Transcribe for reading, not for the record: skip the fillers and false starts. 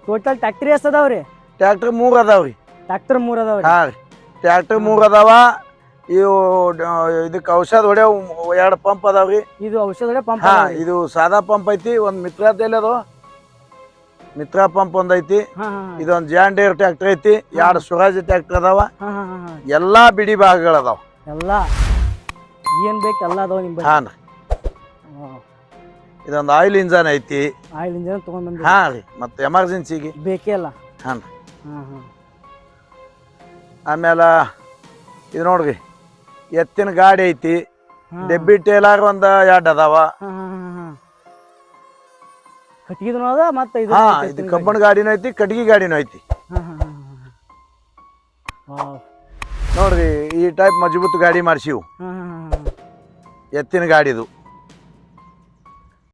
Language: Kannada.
ಟೋಟಲ್ ಟ್ಯಾಕ್ಟ್ರಿ ಎಷ್ಟು ಅದಾವ್ರಿ? ಟ್ರ್ಯಾಕ್ಟರ್ 3 ಅದಾವ್ರಿ. ಟ್ಯಾಕ್ಟರ್ 3 ಅದಾವ್ರಿ. ಹಾಂ ರೀ, ಟ್ರ್ಯಾಕ್ಟರ್ 3 ಅದಾವ. ಇವು ಇದಕ್ಕೆ ಔಷಧ ಹೊಡೆಯವು 2 ಪಂಪ್ ಅದಾವ್ರಿ. ಇದು ಔಷಧ ಪಂಪ್. ಹಾಂ, ಇದು ಸಾದಾ ಪಂಪ್ ಐತಿ. ಒಂದು ಮಿತ್ರದಲ್ಲಿ ಅದು ಮಿತ್ರ ಪಂಪ್ ಒಂದ್ ಐತಿ. ಇದೊಂದು ಜಾನ್ ಡೇರ್ ಟ್ರ್ಯಾಕ್ಟರ್ ಐತಿ. 2 ಸ್ವರಾಜ್ ಟ್ರ್ಯಾಕ್ಟರ್ ಅದಾವ. ಎಲ್ಲಾ ಬಿಡಿ ಭಾಗಗಳು ಅದಾವ. ಎಲ್ಲ ಏನ್ ಬೇಕು ಎಲ್ಲ ಅದಾವ ನಿಮ್. ಹಾಂ ರೀ, ಇದೊಂದು ಆಯಿಲ್ ಇಂಜನ್ ಐತಿ. ಆಯಿಲ್ ಇಂಜನ್ ತಗೊಂಡ್ ಬಂದ್ರಿ? ಹಾಂ ರೀ, ಮತ್ತೆ ಎಮರ್ಜೆನ್ಸಿಗೆ ಬೇಕೇ ಅಲ್ಲ. ಹಾಂ ರೀ. ಆಮೇಲೆ ಇದು ನೋಡ್ರಿ, ಎತ್ತಿನ ಗಾಡಿ ಐತಿ. ಡೆಬ್ಬಿ ಟೇಲರ್ ಒಂದು 2 ಅದಾವ. ಕಟ್ಟಿಗೆದು ಅದ ಮತ್ತೆ ಇದು. ಹಾ, ಇದು ಕಬ್ಬಣ ಗಾಡಿನೂ ಐತಿ, ಕಟ್ಟಿಗೆ ಗಾಡಿನೂ ಐತಿ. ನೋಡ್ರಿ, ಈ ಟೈಪ್ ಮಜಬೂತ್ ಗಾಡಿ ಮಾಡ್ಸಿವು, ಎತ್ತಿನ ಗಾಡಿದು.